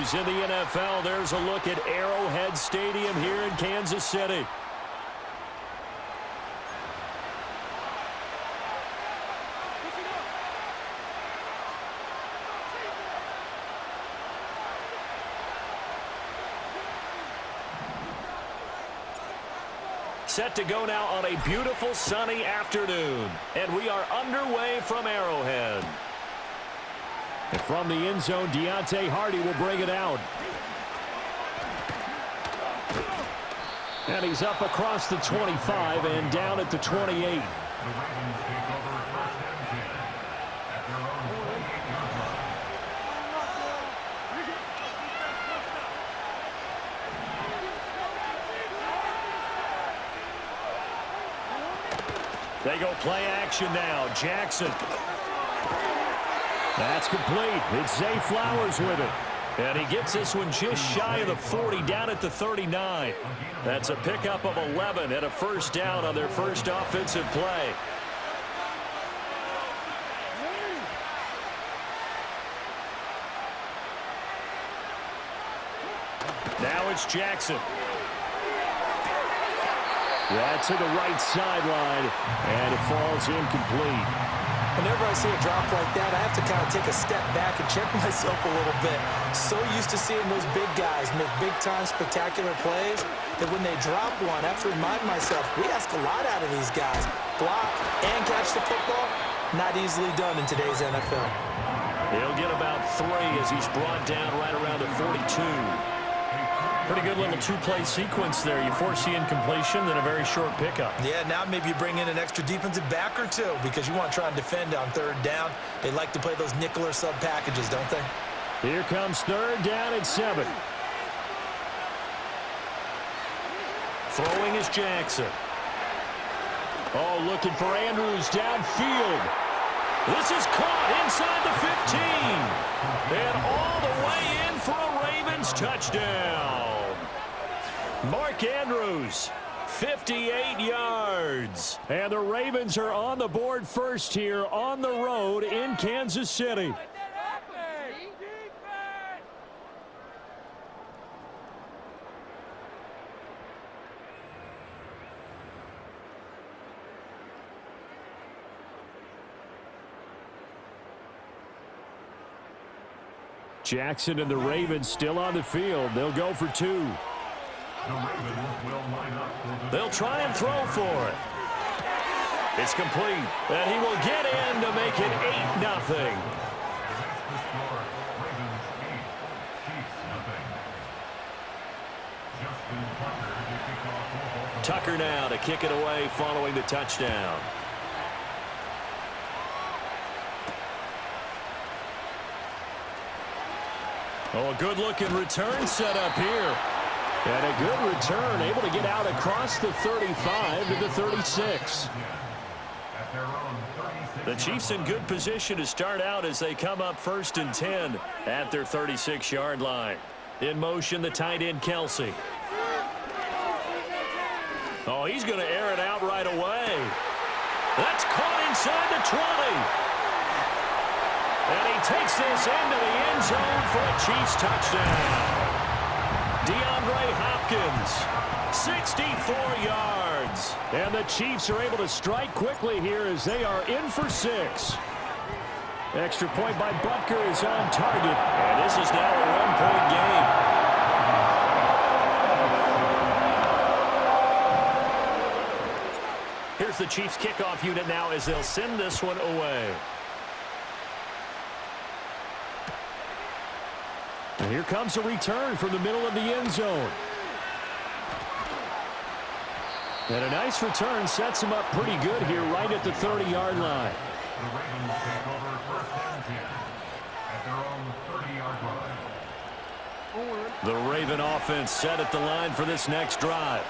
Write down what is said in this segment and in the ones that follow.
news in the NFL. There's a look at Arrowhead Stadium here in Kansas City. Set to go now on a beautiful sunny afternoon. And we are underway from Arrowhead. And from the end zone, Deontay Hardy will bring it out. And he's up across the 25 and down at the 28. They go play action now. Jackson. That's complete. It's Zay Flowers with it. And he gets this one just shy of the 40, down at the 39. That's a pickup of 11 and a first down on their first offensive play. Now it's Jackson. That's to the right sideline, and it falls incomplete. Whenever I see a drop like that, I have to kind of take a step back and check myself a little bit. So used to seeing those big guys make big-time spectacular plays that when they drop one, I have to remind myself, we ask a lot out of these guys. Block and catch the football, not easily done in today's NFL. He'll get about 3 as he's brought down right around the 42. Pretty good little two-play sequence there. You force the incompletion, then a very short pickup. Yeah, now maybe you bring in an extra defensive back or two because you want to try and defend on third down. They like to play those nickel or sub packages, don't they? Here comes third down at 7. Throwing is Jackson. Oh, looking for Andrews downfield. This is caught inside the 15. And all the way in for a Ravens touchdown. Mark Andrews, 58 yards. And the Ravens are on the board first here on the road in Kansas City. Jackson and the Ravens still on the field. They'll go for 2. They'll try and throw for it. It's complete. And he will get in to make it 8-0. Tucker now to kick it away following the touchdown. Oh, a good-looking return set up here. And a good return, able to get out across the 35 to the 36. The Chiefs in good position to start out as they come up 1st and 10 at their 36-yard line. In motion, the tight end, Kelsey. Oh, he's going to air it out right away. That's caught inside the 20. And he takes this into the end zone for a Chiefs touchdown. DeAndre Hopkins, 64 yards. And the Chiefs are able to strike quickly here as they are in for 6. Extra point by Butker is on target. And this is now a 1-point game. Here's the Chiefs kickoff unit now as they'll send this one away. And here comes a return from the middle of the end zone. And a nice return sets him up pretty good here right at the 30-yard line. The Ravens take over 1st and 10 at their own 30-yard line. The Raven offense set at the line for this next drive.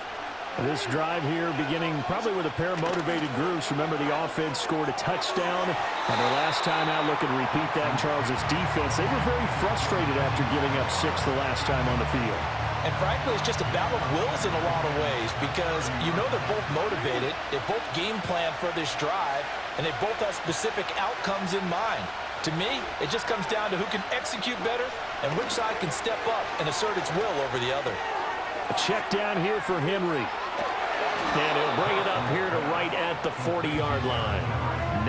This drive here beginning probably with a pair of motivated groups. Remember, the offense scored a touchdown on their last time out. Looking to repeat that in Charles's defense. They were very frustrated after giving up 6 the last time on the field. And frankly, it's just a battle of wills in a lot of ways because you know they're both motivated. They both game plan for this drive, and they both have specific outcomes in mind. To me, it just comes down to who can execute better and which side can step up and assert its will over the other. A check down here for Henry. And he'll bring it up here to right at the 40-yard line.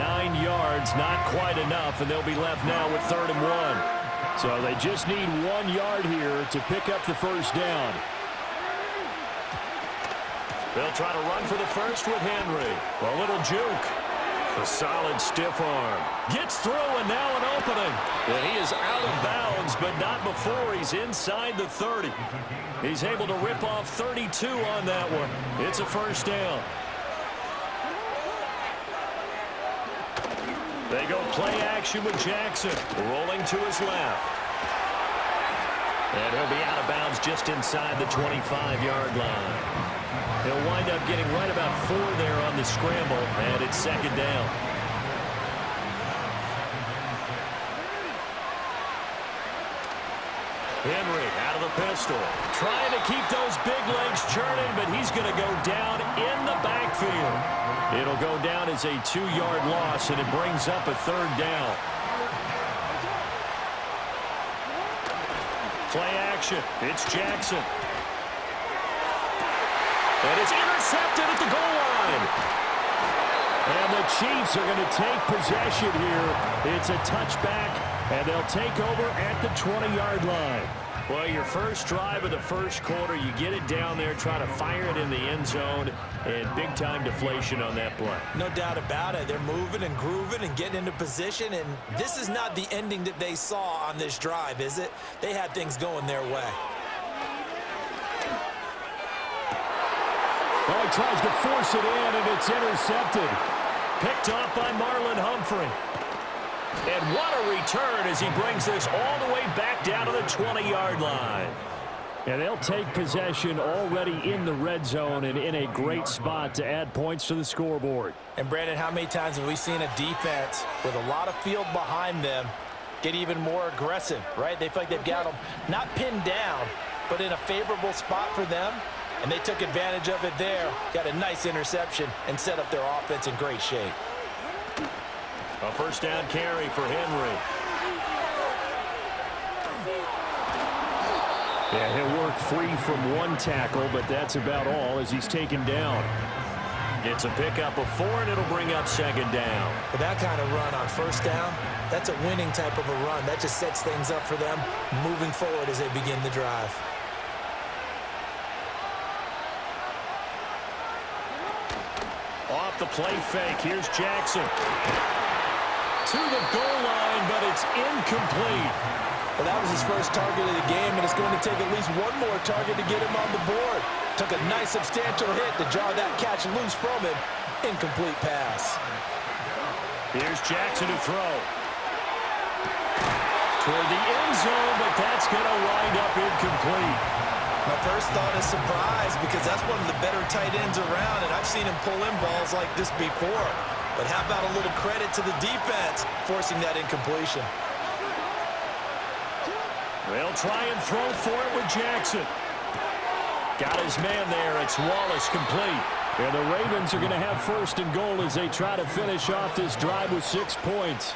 9 yards, not quite enough, and they'll be left now with 3rd and 1. So they just need 1 yard here to pick up the first down. They'll try to run for the first with Henry. A little juke. A solid stiff arm. Gets through and now an opening. And he is out of bounds, but not before he's inside the 30. He's able to rip off 32 on that one. It's a first down. They go play action with Jackson. Rolling to his left. And he'll be out of bounds just inside the 25-yard line. He'll wind up getting right about 4 there on the scramble, and it's 2nd down. Henry out of the pistol. Trying to keep those big legs churning, but he's going to go down in the backfield. It'll go down as a 2-yard loss, and it brings up a 3rd down. Play action. It's Jackson. And it's intercepted at the goal line. And the Chiefs are going to take possession here. It's a touchback, and they'll take over at the 20-yard line. Well, your first drive of the first quarter, you get it down there, try to fire it in the end zone, and big-time deflation on that play. No doubt about it. They're moving and grooving and getting into position, and this is not the ending that they saw on this drive, is it? They had things going their way. Well, he tries to force it in, and it's intercepted. Picked off by Marlon Humphrey. And what a return as he brings this all the way back down to the 20-yard line. And they'll take possession already in the red zone and in a great spot to add points to the scoreboard. And, Brandon, how many times have we seen a defense with a lot of field behind them get even more aggressive, right? They feel like they've got them not pinned down, but in a favorable spot for them. And they took advantage of it there, got a nice interception, and set up their offense in great shape. A first down carry for Henry. Yeah, he'll work free from 1 tackle, but that's about all as he's taken down. It's a pickup of 4, and it'll bring up 2nd down. With that kind of run on first down, that's a winning type of a run. That just sets things up for them moving forward as they begin the drive. Off the play fake, here's Jackson. To the goal line, but it's incomplete. Well, that was his first target of the game, and it's going to take at least one more target to get him on the board. Took a nice substantial hit to draw that catch loose from him. Incomplete pass. Here's Jackson to throw. Toward the end zone, but that's going to wind up incomplete. My first thought is surprise because that's one of the better tight ends around, and I've seen him pull in balls like this before. But how about a little credit to the defense forcing that incompletion? They'll try and throw for it with Jackson. Got his man there. It's Wallace complete. And the Ravens are going to have 1st and goal as they try to finish off this drive with 6 points.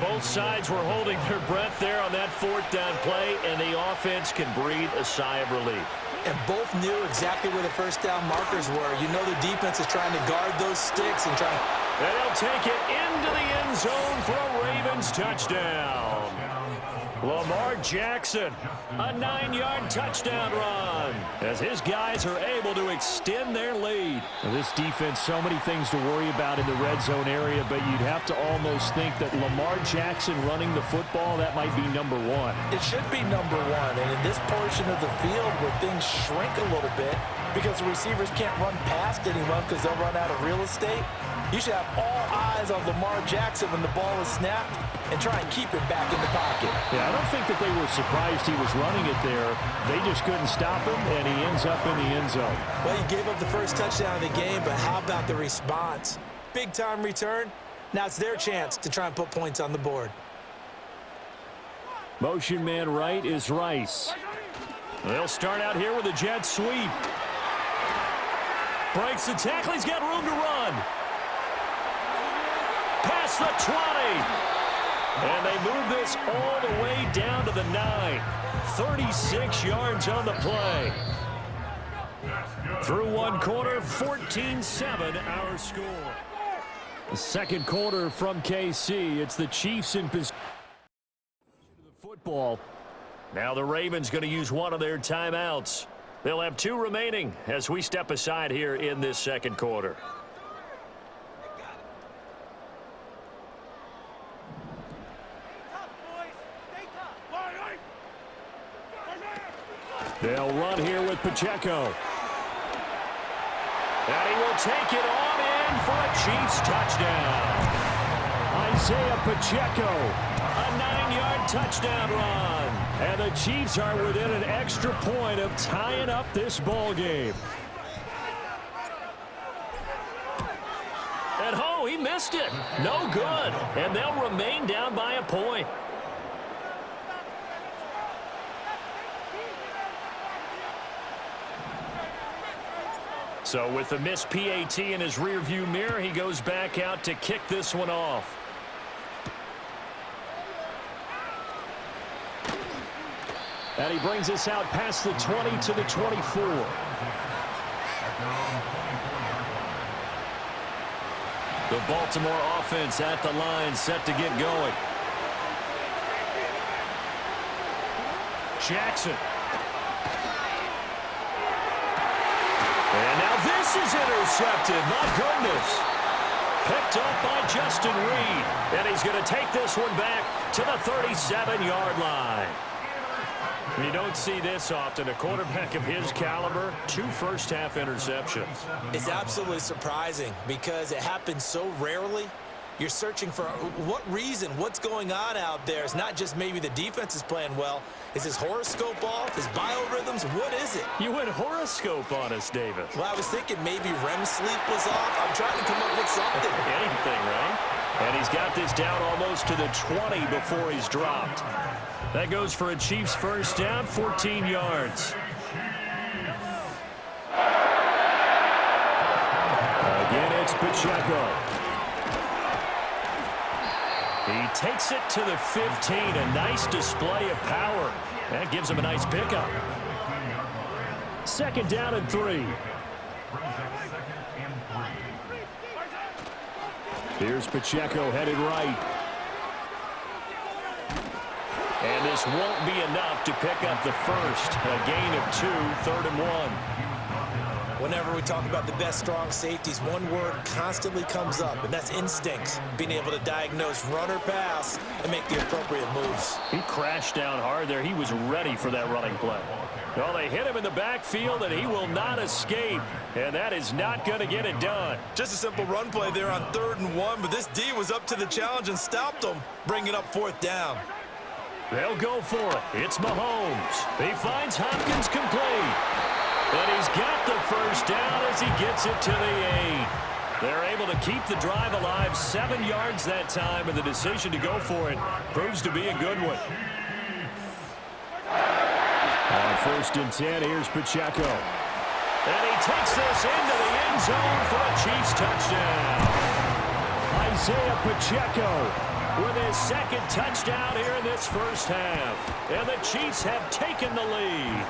Both sides were holding their breath there on that 4th down play, and the offense can breathe a sigh of relief. And both knew exactly where the first down markers were. You know the defense is trying to guard those sticks and try. And they'll take it into the end zone for a Ravens touchdown. Lamar Jackson, a 9-yard touchdown run as his guys are able to extend their lead. Now, this defense, so many things to worry about in the red zone area, but you'd have to almost think that Lamar Jackson running the football, that might be number 1. It should be number 1, and in this portion of the field where things shrink a little bit because the receivers can't run past anyone because they'll run out of real estate, you should have all eyes on Lamar Jackson when the ball is snapped and try and keep it back in the pocket. Yeah, I don't think that they were surprised he was running it there. They just couldn't stop him, and he ends up in the end zone. Well, he gave up the first touchdown of the game, but how about the response? Big-time return. Now it's their chance to try and put points on the board. Motion man right is Rice. They'll start out here with a jet sweep. Breaks the tackle. He's got room to run. Past the 20. And they move this all the way down to the 9. 36 yards on the play. Through one quarter, 14-7 our score. The second quarter from KC. It's the Chiefs in possession of the football. Now the Ravens going to use one of their timeouts. They'll have 2 remaining as we step aside here in this second quarter. They'll run here with Pacheco. And he will take it on in for a Chiefs touchdown. Isaiah Pacheco, a 9-yard touchdown run. And the Chiefs are within an extra point of tying up this ball game. And oh, he missed it. No good. And they'll remain down by a point. So with the missed PAT in his rearview mirror, he goes back out to kick this one off. And he brings us out past the 20 to the 24. The Baltimore offense at the line, set to get going. Jackson. And now this is intercepted. My goodness. Picked up by Justin Reed. And he's going to take this one back to the 37-yard line. You don't see this often. A quarterback of his caliber, 2 first-half interceptions. It's absolutely surprising because it happens so rarely. You're searching for what reason, what's going on out there. It's not just maybe the defense is playing well. Is his horoscope off? His biorhythms? What is it? You went horoscope on us, David. Well, I was thinking maybe REM sleep was off. I'm trying to come up with something. Anything, right? And he's got this down almost to the 20 before he's dropped. That goes for a Chiefs first down, 14 yards. Again, it's Pacheco. He takes it to the 15. A nice display of power. That gives him a nice pickup. Second down and 3. Here's Pacheco headed right. And this won't be enough to pick up the first. A gain of 2, 3rd and 1. Whenever we talk about the best strong safeties, one word constantly comes up, and that's instincts. Being able to diagnose run or pass and make the appropriate moves. He crashed down hard there. He was ready for that running play. Well, they hit him in the backfield, and he will not escape. And that is not going to get it done. Just a simple run play there on 3rd and 1, but this D was up to the challenge and stopped him, bringing up 4th down. They'll go for it. It's Mahomes. He finds Hopkins complete. And he's got the first down as he gets it to the 8. They're able to keep the drive alive, 7 yards that time, and the decision to go for it proves to be a good one. On 1st and 10, here's Pacheco. And he takes this into the end zone for a Chiefs touchdown. Isaiah Pacheco with his 2nd touchdown here in this first half. And the Chiefs have taken the lead.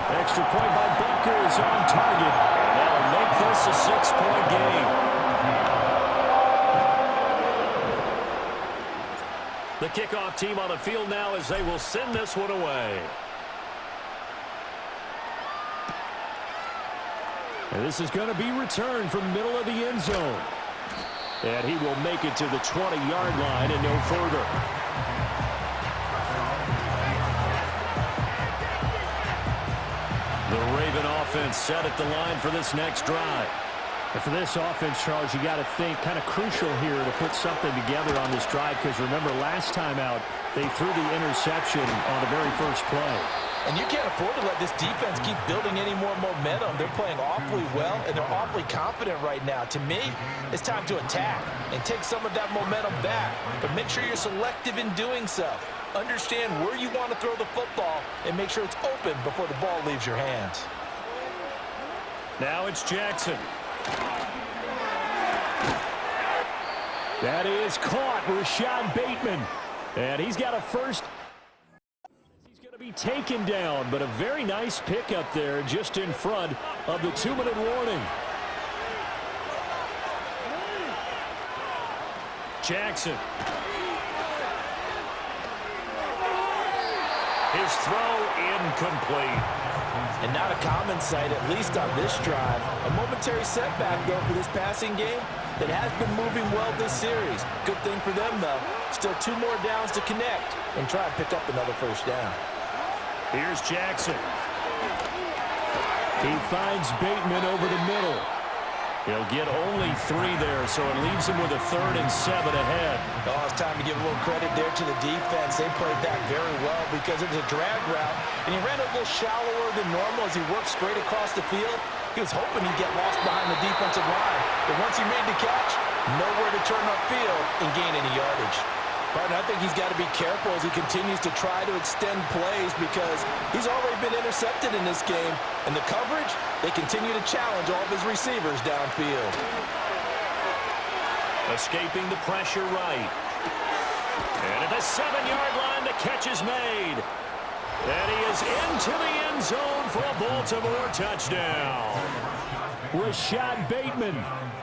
Extra point by Butker is on target. And that'll make this a 6-point game. The kickoff team on the field now as they will send this one away. And this is going to be returned from the middle of the end zone. And he will make it to the 20-yard line and no further. The Raven offense set at the line for this next drive. And for this offense, Charles, you got to think kind of crucial here to put something together on this drive because remember last time out they threw the interception on the very first play. And you can't afford to let this defense keep building any more momentum. They're playing awfully well, and they're awfully confident right now. To me, it's time to attack and take some of that momentum back. But make sure you're selective in doing so. Understand where you want to throw the football and make sure it's open before the ball leaves your hands. That is caught, Rashad Bateman. And he's got a first. He's going to be taken down, but a very nice pickup there just in front of the 2-minute warning. Jackson. His throw incomplete. And not a common sight, at least on this drive. A momentary setback, though, for this passing game that has been moving well this series. Good thing for them, though. Still 2 more downs to connect and try and pick up another first down. Here's Jackson. He finds Bateman over the middle. He'll get only 3 there, so it leaves him with a 3rd and 7 ahead. Oh, it's time to give a little credit there to the defense. They played that very well because it was a drag route, and he ran a little shallower than normal as he worked straight across the field. He was hoping he'd get lost behind the defensive line, but once he made the catch, nowhere to turn upfield and gain any yardage. Partner, I think he's got to be careful as he continues to try to extend plays because he's already been intercepted in this game. And the coverage, they continue to challenge all of his receivers downfield. Escaping the pressure right. And at the 7-yard line, the catch is made. And he is into the end zone for a Baltimore touchdown. Rashad Bateman,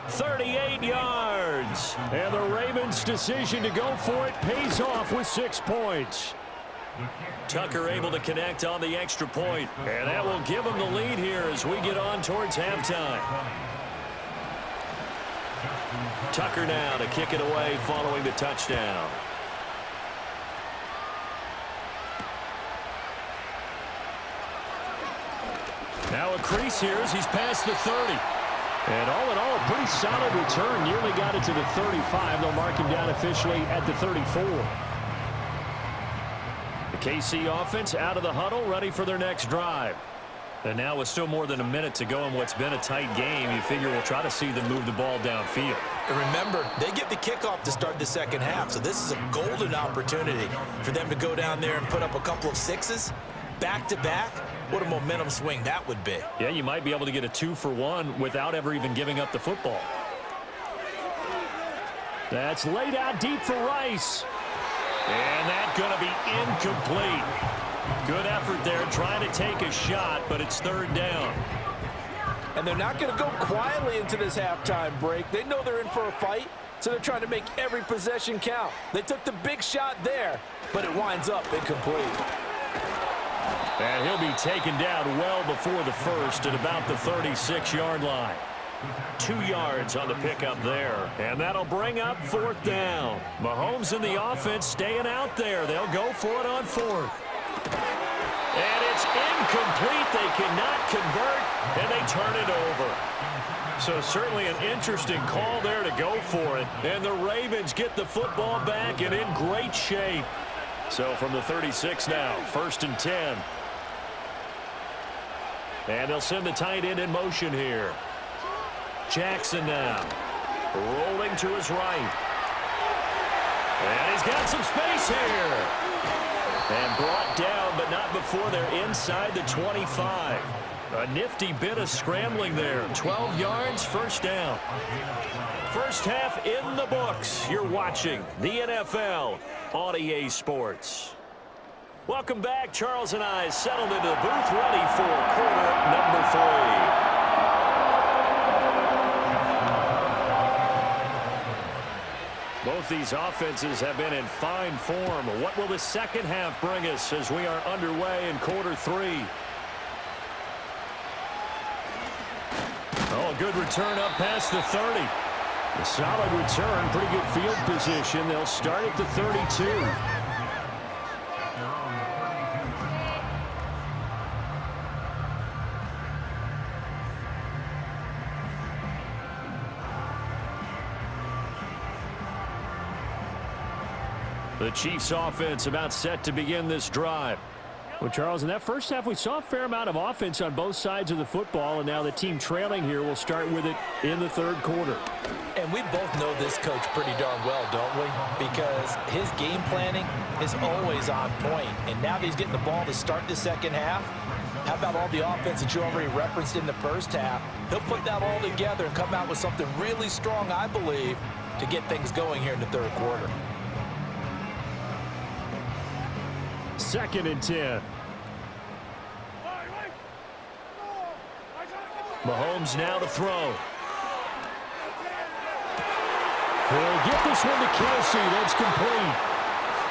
38 yards. And the Ravens' decision to go for it pays off with 6 points. Tucker able to connect on the extra point. And that will give him the lead here as we get on towards halftime. Tucker now to kick it away following the touchdown. Now a crease here as he's past the 30. And all in all, a pretty solid return. Nearly got it to the 35. They'll mark him down officially at the 34. The KC offense out of the huddle, ready for their next drive. And now with still more than a minute to go in what's been a tight game, you figure we'll try to see them move the ball downfield. And remember, they get the kickoff to start the second half, so this is a golden opportunity for them to go down there and put up a couple of 6s back-to-back. What a momentum swing that would be. Yeah, you might be able to get a 2-for-1 without ever even giving up the football. That's laid out deep for Rice. And that's going to be incomplete. Good effort there trying to take a shot, but it's 3rd down. And they're not going to go quietly into this halftime break. They know they're in for a fight, so they're trying to make every possession count. They took the big shot there, but it winds up incomplete. And he'll be taken down well before the first at about the 36-yard line. 2 yards on the pickup there. And that'll bring up 4th down. Mahomes and the offense staying out there. They'll go for it on 4th. And it's incomplete. They cannot convert, and they turn it over. So certainly an interesting call there to go for it. And the Ravens get the football back and in great shape. So from the 36 now, 1st and 10. And they'll send the tight end in motion here. Jackson now. Rolling to his right. And he's got some space here. And brought down, but not before they're inside the 25. A nifty bit of scrambling there. 12 yards, 1st down. First half in the books. You're watching the NFL on EA Sports. Welcome back. Charles and I settled into the booth, ready for quarter number 3. Both these offenses have been in fine form. What will the second half bring us as we are underway in quarter 3? Oh, a good return up past the 30. A solid return, pretty good field position. They'll start at the 32. The Chiefs offense about set to begin this drive. Well, Charles, in that first half, we saw a fair amount of offense on both sides of the football, and now the team trailing here will start with it in the 3rd quarter. And we both know this coach pretty darn well, don't we? Because his game planning is always on point. And now that he's getting the ball to start the second half, How about all the offense that you already referenced in the first half? He'll put that all together and come out with something really strong, I believe, to get things going here in the third quarter. 2nd and 10. Mahomes now to throw. He'll get this one to Kelsey. That's complete.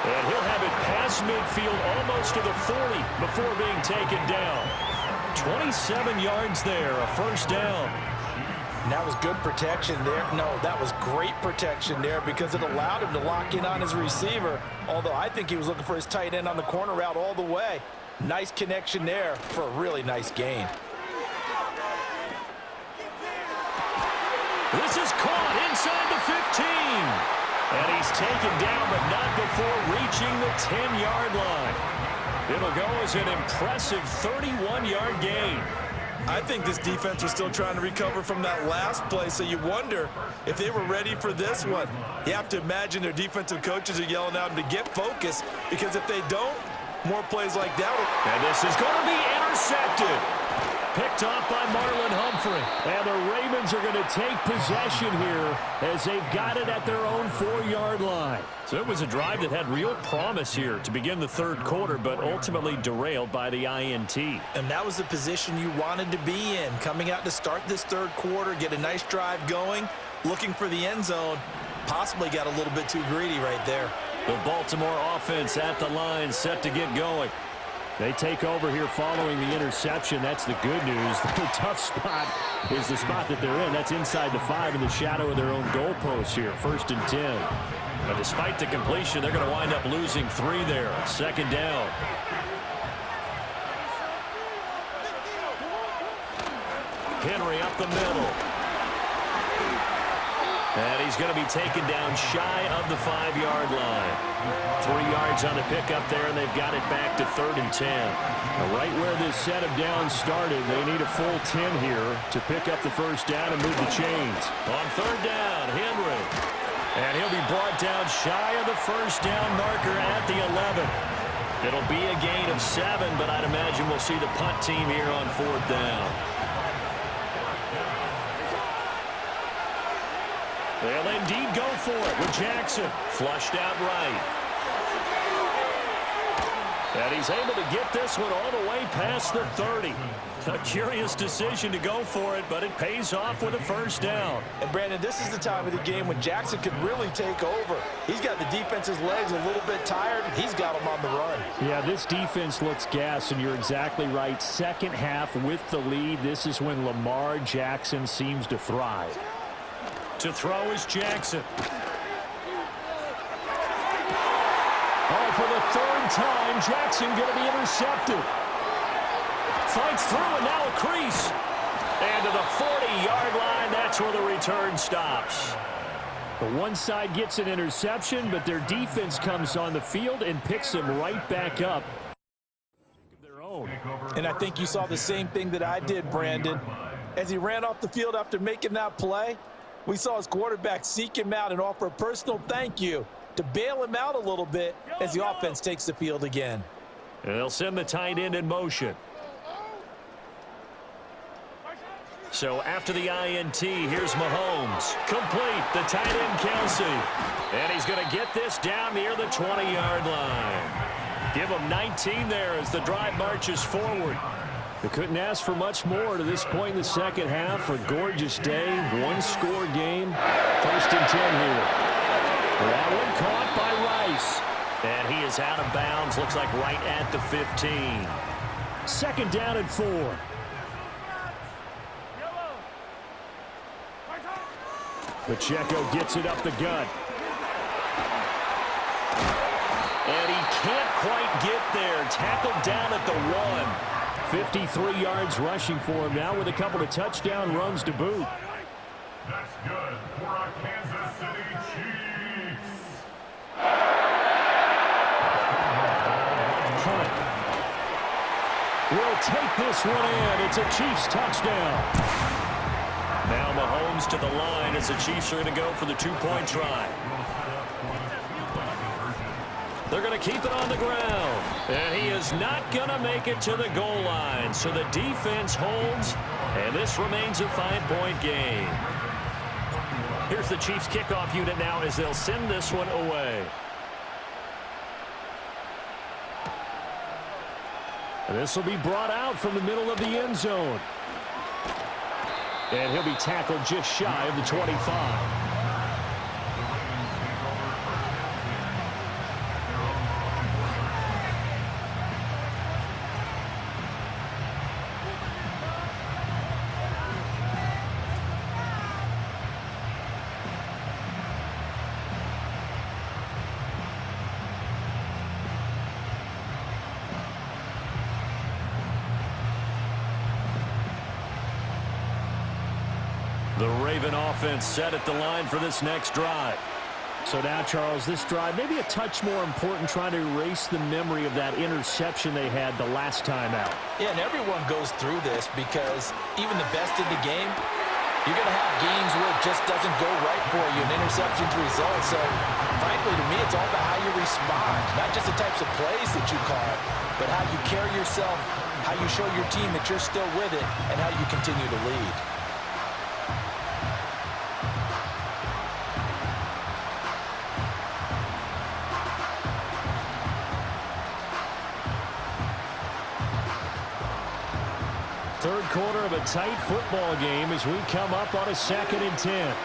And he'll have it past midfield almost to the 40 before being taken down. 27 yards there, a first down. And that was good protection there. No, that was great protection there because it allowed him to lock in on his receiver, although I think he was looking for his tight end on the corner route all the way. Nice connection there for a really nice gain. This is caught inside the 15. And he's taken down, but not before reaching the 10-yard line. It'll go as an impressive 31-yard gain. I think this defense was still trying to recover from that last play, so you wonder if they were ready for this one. You have to imagine their defensive coaches are yelling at them to get focused, because if they don't, more plays like that. And this is going to be intercepted. Picked off by Marlon Humphrey. And the Ravens are going to take possession here as they've got it at their own 4-yard line. So it was a drive that had real promise here to begin the third quarter, but ultimately derailed by the INT. And that was the position you wanted to be in, coming out to start this third quarter, get a nice drive going, looking for the end zone. Possibly got a little bit too greedy right there. The Baltimore offense at the line, set to get going. They take over here following the interception. That's the good news. The tough spot is the spot that they're in. That's inside the 5 in the shadow of their own goalpost here. 1st and 10. But despite the completion, they're going to wind up losing 3 there. 2nd down. Henry up the middle. And he's going to be taken down shy of the 5-yard line. 3 yards on the pickup there, and they've got it back to 3rd and 10. Now, right where this set of downs started, they need a full 10 here to pick up the first down and move the chains. On 3rd down, Henry. And he'll be brought down shy of the first down marker at the 11. It'll be a gain of 7, but I'd imagine we'll see the punt team here on 4th down. They'll indeed go for it with Jackson. Flushed out right. And he's able to get this one all the way past the 30. A curious decision to go for it, but it pays off with a first down. And, Brandon, this is the time of the game when Jackson could really take over. He's got the defense's legs a little bit tired. He's got them on the run. Yeah, this defense looks gassed, and you're exactly right. Second half with the lead, this is when Lamar Jackson seems to thrive. To throw is Jackson. Oh, for the 3rd time, Jackson going to be intercepted. Fights through, and now a crease. And to the 40-yard line, that's where the return stops. The one side gets an interception, but their defense comes on the field and picks them right back up. Their own. And I think you saw the same thing that I did, Brandon. As he ran off the field after making that play, we saw his quarterback seek him out and offer a personal thank you to bail him out a little bit as the offense takes the field again. And they'll send the tight end in motion. So after the INT, here's Mahomes. Complete, the tight end Kelsey. And he's going to get this down near the 20-yard line. Give him 19 there as the drive marches forward. They couldn't ask for much more to this point in the second half. A gorgeous day, one-score game. 1st and 10 here. That one caught by Rice. And he is out of bounds, looks like right at the 15. 2nd down and 4. Pacheco gets it up the gut. And he can't quite get there. Tackled down at the 1. 53 yards rushing for him now with a couple of touchdown runs to boot. That's good for our Kansas City Chiefs. Hunt will take this one in. It's a Chiefs touchdown. Now Mahomes to the line as the Chiefs are going to go for the 2-point try. They're going to keep it on the ground. And he is not going to make it to the goal line. So the defense holds, and this remains a 5-point game. Here's the Chiefs kickoff unit now as they'll send this one away. This will be brought out from the middle of the end zone. And he'll be tackled just shy of the 25. The Raven offense set at the line for this next drive. So now, Charles, this drive maybe a touch more important, trying to erase the memory of that interception they had the last time out. Yeah, and everyone goes through this because even the best in the game, you're going to have games where it just doesn't go right for you, and interceptions result. So, frankly, to me, it's all about how you respond, not just the types of plays that you call, but how you carry yourself, how you show your team that you're still with it, and how you continue to lead. Third quarter of a tight football game as we come up on a 2nd and 10.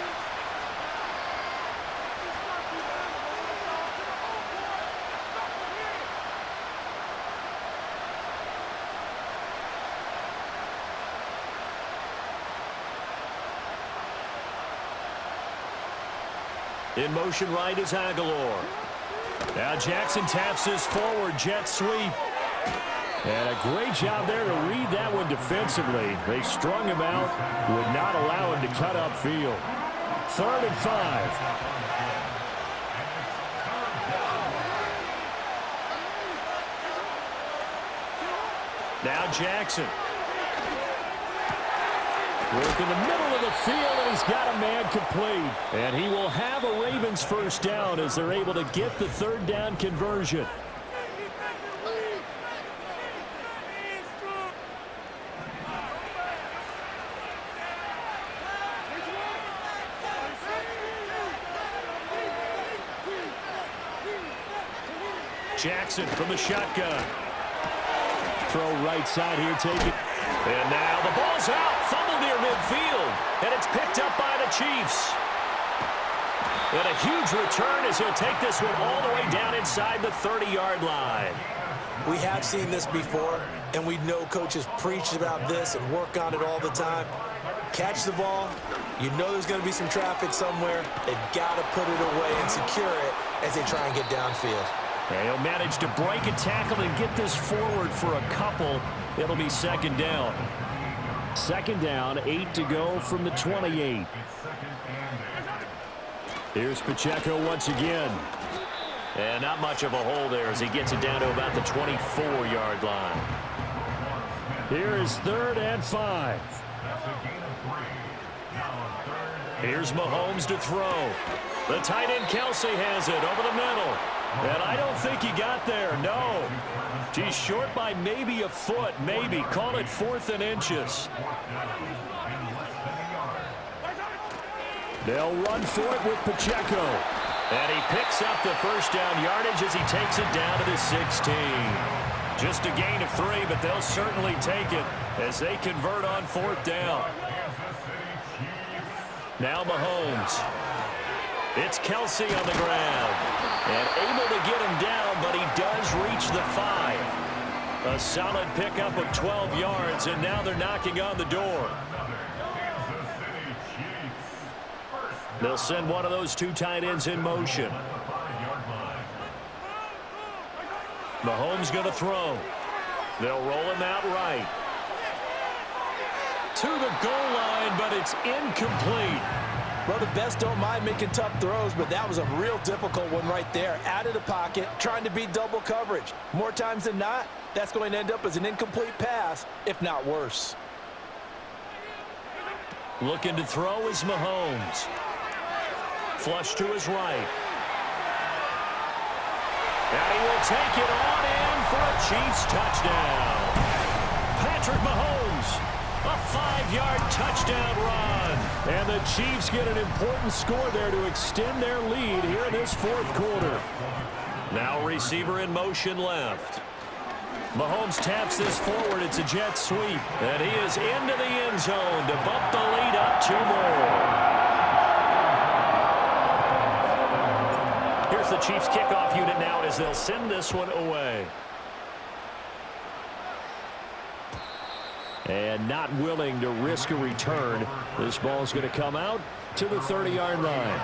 In motion right is Aguilar. Now Jackson taps this forward jet sweep. And a great job there to read that one defensively. They strung him out, would not allow him to cut upfield. 3rd and 5. Now Jackson. Work in the middle of the field, and he's got a man complete. And he will have a Ravens first down as they're able to get the 3rd down conversion. Jackson from the shotgun. Throw right side here, take it. And now the ball's out. Fumble near midfield. And it's picked up by the Chiefs. And a huge return as he'll take this one all the way down inside the 30-yard line. We have seen this before, and we know coaches preach about this and work on it all the time. Catch the ball. You know there's going to be some traffic somewhere. They've got to put it away and secure it as they try and get downfield. And he'll manage to break a tackle and get this forward for a couple. It'll be 2nd down. 2nd down, 8 to go from the 28. Here's Pacheco once again. And not much of a hole there as he gets it down to about the 24-yard line. Here is 3rd and 5. Here's Mahomes to throw. The tight end Kelsey has it over the middle. And I don't think he got there, no. He's short by maybe a foot, maybe. Call it 4th and inches. They'll run for it with Pacheco. And he picks up the first down yardage as he takes it down to the 16. Just a gain of 3, but they'll certainly take it as they convert on 4th down. Now Mahomes. It's Kelsey on the ground. And able to get him down, but he does reach the 5. A solid pickup of 12 yards, and now they're knocking on the door. They'll send one of those 2 tight ends in motion. Mahomes going to throw. They'll roll him out right. To the goal line, but it's incomplete. Well, the best don't mind making tough throws, but that was a real difficult one right there. Out of the pocket, trying to beat double coverage. More times than not, that's going to end up as an incomplete pass, if not worse. Looking to throw is Mahomes. Flush to his right. And he will take it on in for a Chiefs touchdown. Patrick Mahomes, a 5-yard touchdown run. And the Chiefs get an important score there to extend their lead here in this fourth quarter. Now receiver in motion left. Mahomes taps this forward. It's a jet sweep. And he is into the end zone to bump the lead up 2 more. Here's the Chiefs kickoff unit now as they'll send this one away. And not willing to risk a return. This ball's going to come out to the 30-yard line.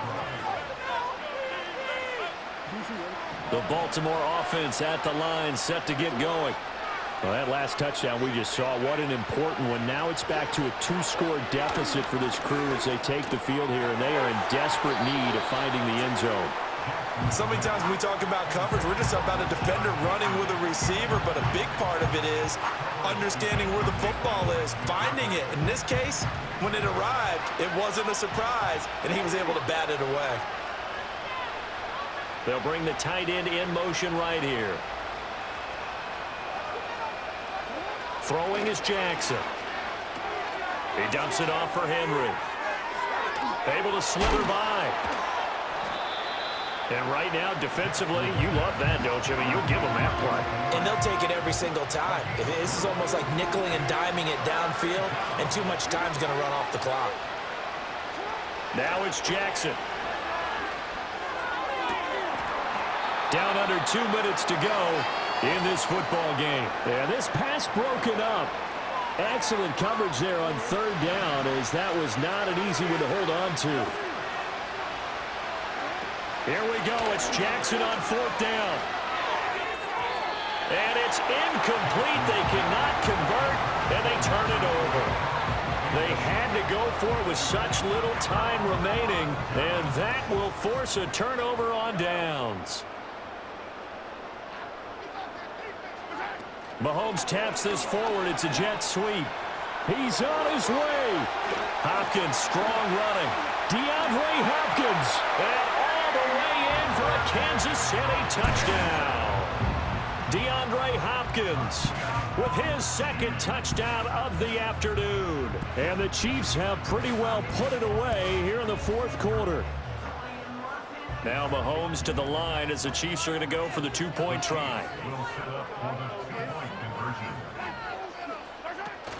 The Baltimore offense at the line, set to get going. Well, that last touchdown we just saw, what an important one. Now it's back to a 2-score deficit for this crew as they take the field here, and they are in desperate need of finding the end zone. So many times when we talk about coverage, we're just about a defender running with a receiver, but a big part of it is understanding where the football is, finding it. In this case, when it arrived, it wasn't a surprise, and he was able to bat it away. They'll bring the tight end in motion right here. Throwing is Jackson. He dumps it off for Henry. Able to slither by. And right now, defensively, you love that, don't you? I mean, you'll give them that play. And they'll take it every single time. This is almost like nickeling and diming it downfield, and too much time's going to run off the clock. Now it's Jackson. Down under 2 minutes to go in this football game. And this pass broken up. Excellent coverage there on 3rd down, as that was not an easy one to hold on to. Here we go. It's Jackson on 4th down. And it's incomplete. They cannot convert, and they turn it over. They had to go for it with such little time remaining, and that will force a turnover on downs. Mahomes taps this forward. It's a jet sweep. He's on his way. Hopkins, strong running. DeAndre Hopkins. And all the way in for a Kansas City touchdown. DeAndre Hopkins with his 2nd touchdown of the afternoon. And the Chiefs have pretty well put it away here in the 4th quarter. Now Mahomes to the line as the Chiefs are going to go for the 2-point try.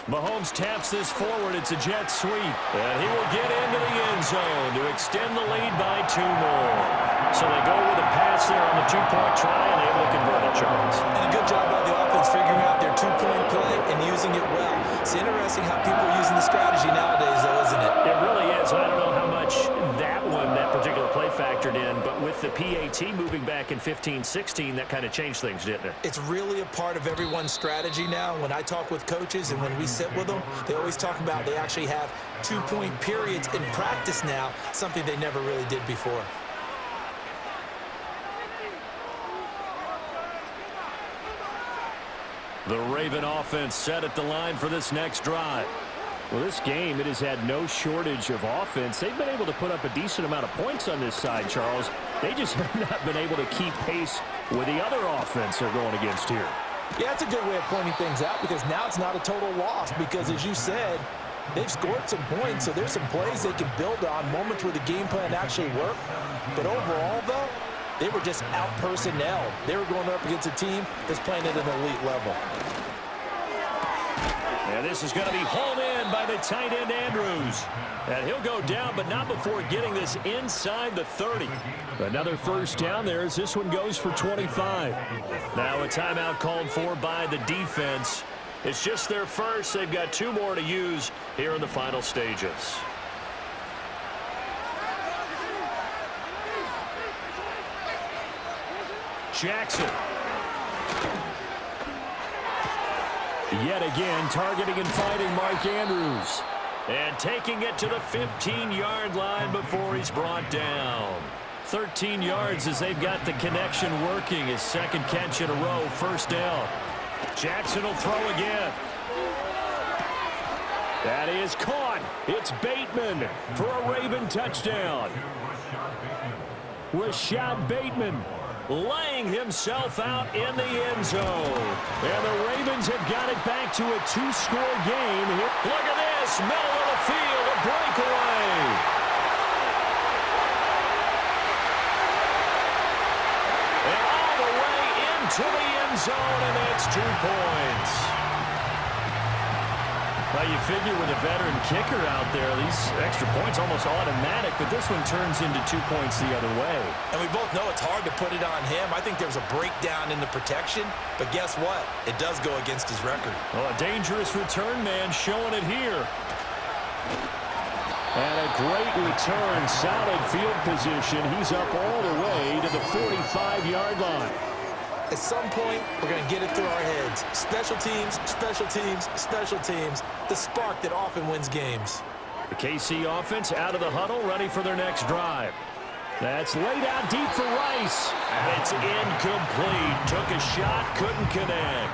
Mahomes taps this forward. It's a jet sweep. And he will get into the end zone to extend the lead by 2 more. So they go with a pass there on the 2-point try and able to convert it, Charles. And a good job by the offense figuring out their 2-point play and using it well. It's interesting how people are using the strategy nowadays, though, isn't it? It really is. I don't know how much that particular play factored in, but with the PAT moving back in 15-16, that kind of changed things, didn't it? It's really a part of everyone's strategy now. When I talk with coaches and when we sit with them, they always talk about they actually have 2-point periods in practice now, something they never really did before. The Raven offense set at the line for this next drive. Well, this game, it has had no shortage of offense. They've been able to put up a decent amount of points on this side, Charles. They just have not been able to keep pace with the other offense they're going against here. Yeah, that's a good way of pointing things out, because now it's not a total loss, because as you said, they've scored some points, so there's some plays they can build on, moments where the game plan actually worked. But overall, though, they were just out-personnel. They were going up against a team that's playing at an elite level. And this is going to be hauled in by the tight end, Andrews. And he'll go down, but not before getting this inside the 30. Another 1st down there as this one goes for 25. Now a timeout called for by the defense. It's just their first. They've got 2 more to use here in the final stages. Jackson. Yet again, targeting and fighting Mark Andrews. And taking it to the 15-yard line before he's brought down. 13 yards as they've got the connection working. His 2nd catch in a row, 1st down. Jackson will throw again. That is caught. It's Bateman for a Raven touchdown. Rashad Bateman laying himself out in the end zone. And the Ravens have got it back to a 2-score game. Look at this, middle of the field, a breakaway. And all the way into the end zone, and that's 2 points. Well, you figure with a veteran kicker out there, these extra points almost automatic, but this one turns into 2 points the other way. And we both know it's hard to put it on him. I think there's a breakdown in the protection, but guess what? It does go against his record. Well, a dangerous return man showing it here. And a great return, solid field position. He's up all the way to the 45-yard line. At some point, we're going to get it through our heads. Special teams, special teams, special teams. The spark that often wins games. The KC offense out of the huddle, ready for their next drive. That's laid out deep for Rice. And it's incomplete. Took a shot, couldn't connect.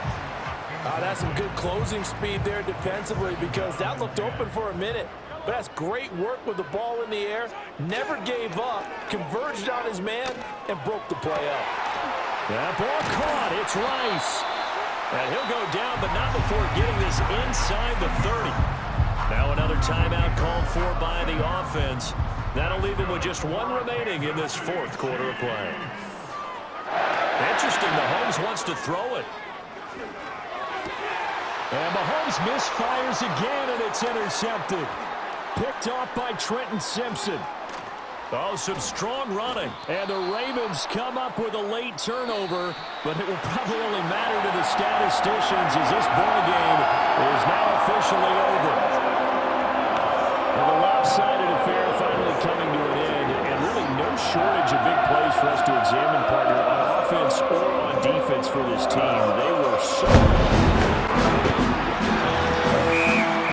That's some good closing speed there defensively because that looked open for a minute. But that's great work with the ball in the air. Never gave up, converged on his man, and broke the play up. That ball caught. It's Rice. And he'll go down, but not before getting this inside the 30. Now another timeout called for by the offense. That'll leave him with just 1 remaining in this 4th quarter of play. Interesting, Mahomes wants to throw it. And Mahomes misfires again, and it's intercepted. Picked off by Trenton Simpson. Oh, some strong running. And the Ravens come up with a late turnover, but it will probably only matter to the statisticians as this ball game is now officially over. Well, the lopsided affair finally coming to an end, and really no shortage of big plays for us to examine, partner, on offense or on defense for this team. They were so